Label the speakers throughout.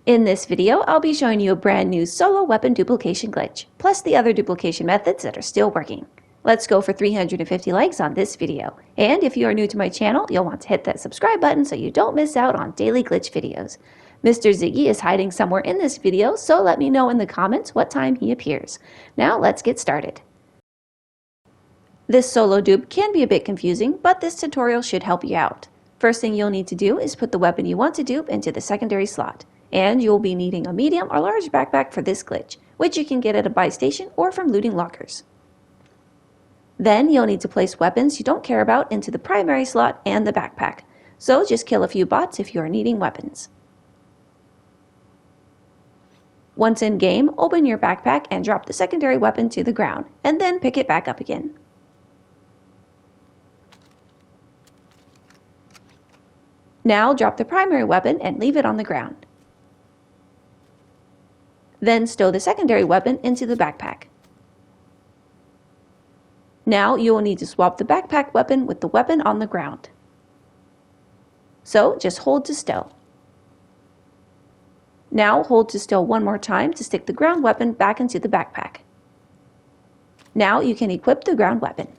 Speaker 1: In this video, I'll be showing you a brand new solo weapon duplication glitch, plus the other duplication methods that are still working. Let's go for 350 likes on this video. And if you are new to my channel, you'll want to hit that subscribe button so you don't miss out on daily glitch videos. Mr. Ziggy is hiding somewhere in this video, so let me know in the comments what time he appears. Now let's get started. This solo dupe can be a bit confusing, but this tutorial should help you out. First thing you'll need to do is put the weapon you want to dupe into the secondary slot. And you'll be needing a medium or large backpack for this glitch, which you can get at a buy station or from looting lockers. Then you'll need to place weapons you don't care about into the primary slot and the backpack, so just kill a few bots if you are needing weapons. Once in game, open your backpack and drop the secondary weapon to the ground, and then pick it back up again. Now drop the primary weapon and leave it on the ground. Then stow the secondary weapon into the backpack. Now you will need to swap the backpack weapon with the weapon on the ground. So just hold to stow. Now hold to stow one more time to stick the ground weapon back into the backpack. Now you can equip the ground weapon.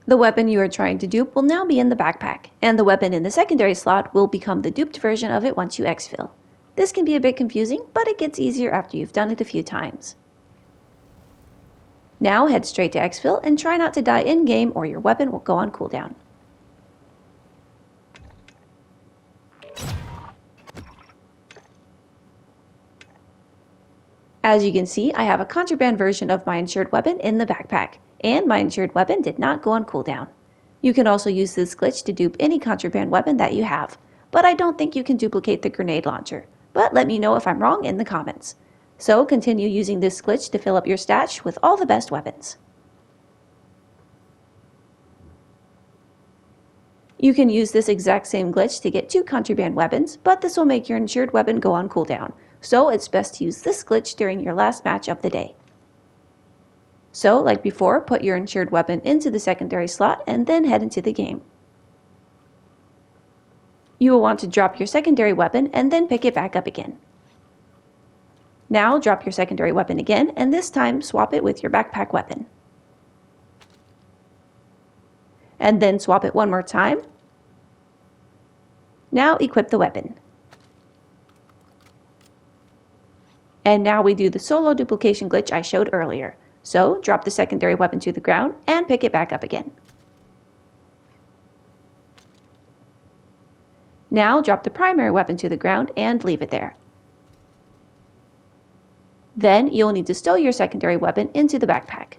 Speaker 1: The weapon you are trying to dupe will now be in the backpack, and the weapon in the secondary slot will become the duped version of it once you exfil. This can be a bit confusing, but it gets easier after you've done it a few times. Now head straight to exfil and try not to die in-game or your weapon will go on cooldown. As you can see, I have a contraband version of my insured weapon in the backpack, and my insured weapon did not go on cooldown. You can also use this glitch to dupe any contraband weapon that you have, but I don't think you can duplicate the grenade launcher, but let me know if I'm wrong in the comments. So continue using this glitch to fill up your stash with all the best weapons. You can use this exact same glitch to get 2 contraband weapons, but this will make your insured weapon go on cooldown, so it's best to use this glitch during your last match of the day. So, like before, put your insured weapon into the secondary slot and then head into the game. You will want to drop your secondary weapon and then pick it back up again. Now drop your secondary weapon again, and this time swap it with your backpack weapon. And then swap it one more time. Now equip the weapon. And now we do the solo duplication glitch I showed earlier. So drop the secondary weapon to the ground and pick it back up again. Now drop the primary weapon to the ground and leave it there. Then you'll need to stow your secondary weapon into the backpack.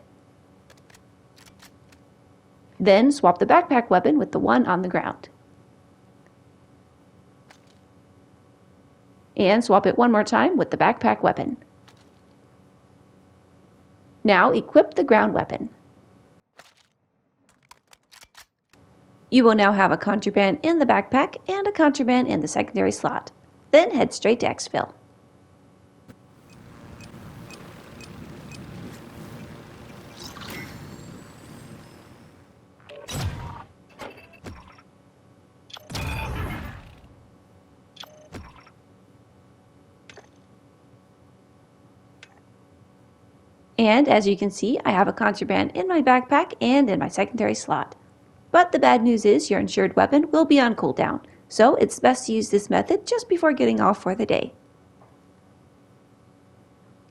Speaker 1: Then swap the backpack weapon with the one on the ground. And swap it one more time with the backpack weapon. Now equip the ground weapon. You will now have a contraband in the backpack and a contraband in the secondary slot. Then head straight to exfil. And as you can see, I have a contraband in my backpack and in my secondary slot. But the bad news is your insured weapon will be on cooldown, so it's best to use this method just before getting off for the day.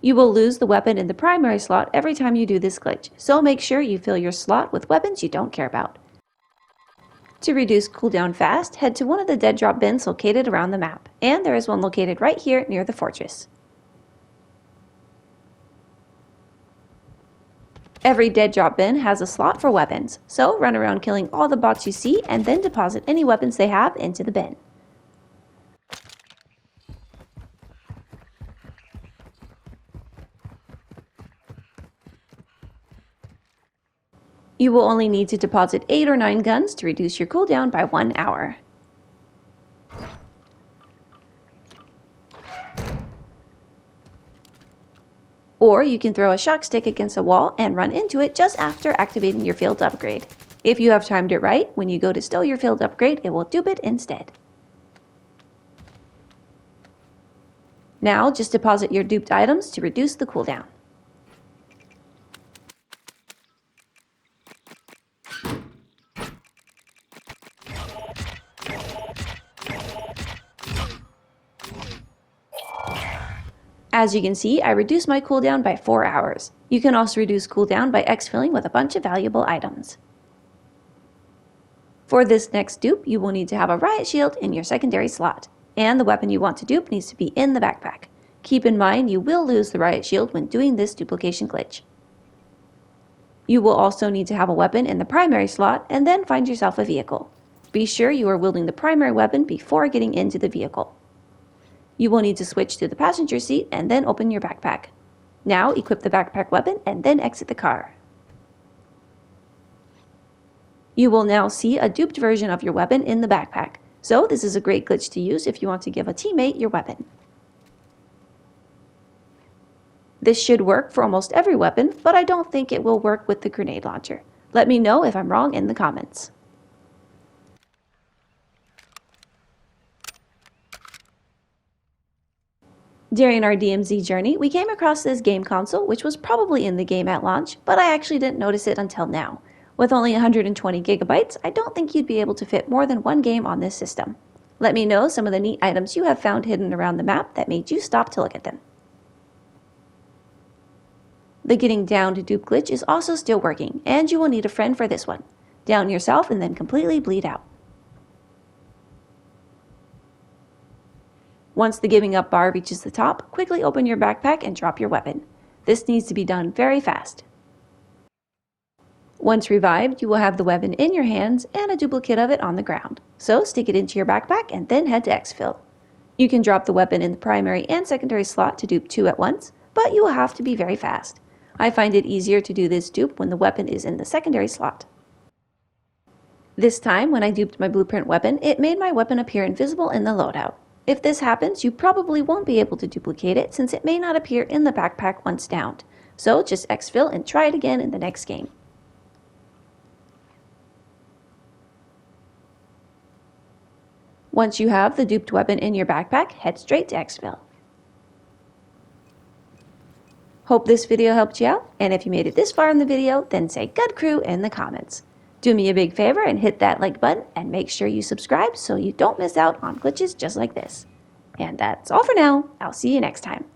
Speaker 1: You will lose the weapon in the primary slot every time you do this glitch, so make sure you fill your slot with weapons you don't care about. To reduce cooldown fast, head to one of the dead drop bins located around the map, and there is one located right here near the fortress. Every dead drop bin has a slot for weapons, so run around killing all the bots you see and then deposit any weapons they have into the bin. You will only need to deposit 8 or 9 guns to reduce your cooldown by 1 hour. Or you can throw a shock stick against a wall and run into it just after activating your field upgrade. If you have timed it right, when you go to stow your field upgrade, it will dupe it instead. Now just deposit your duped items to reduce the cooldown. As you can see, I reduced my cooldown by 4 hours. You can also reduce cooldown by exfilling with a bunch of valuable items. For this next dupe, you will need to have a riot shield in your secondary slot, and the weapon you want to dupe needs to be in the backpack. Keep in mind you will lose the riot shield when doing this duplication glitch. You will also need to have a weapon in the primary slot and then find yourself a vehicle. Be sure you are wielding the primary weapon before getting into the vehicle. You will need to switch to the passenger seat and then open your backpack. Now equip the backpack weapon and then exit the car. You will now see a duped version of your weapon in the backpack, so this is a great glitch to use if you want to give a teammate your weapon. This should work for almost every weapon, but I don't think it will work with the grenade launcher. Let me know if I'm wrong in the comments. During our DMZ journey, we came across this game console, which was probably in the game at launch, but I actually didn't notice it until now. With only 120 gigabytes, I don't think you'd be able to fit more than one game on this system. Let me know some of the neat items you have found hidden around the map that made you stop to look at them. The getting down to dupe glitch is also still working, and you will need a friend for this one. Down yourself and then completely bleed out. Once the giving up bar reaches the top, quickly open your backpack and drop your weapon. This needs to be done very fast. Once revived, you will have the weapon in your hands and a duplicate of it on the ground. So stick it into your backpack and then head to exfil. You can drop the weapon in the primary and secondary slot to dupe 2 at once, but you will have to be very fast. I find it easier to do this dupe when the weapon is in the secondary slot. This time, when I duped my blueprint weapon, it made my weapon appear invisible in the loadout. If this happens, you probably won't be able to duplicate it since it may not appear in the backpack once downed. So just exfil and try it again in the next game. Once you have the duped weapon in your backpack, head straight to exfil. Hope this video helped you out, and if you made it this far in the video, then say "Good crew" in the comments. Do me a big favor and hit that like button, and make sure you subscribe so you don't miss out on glitches just like this. And that's all for now. I'll see you next time.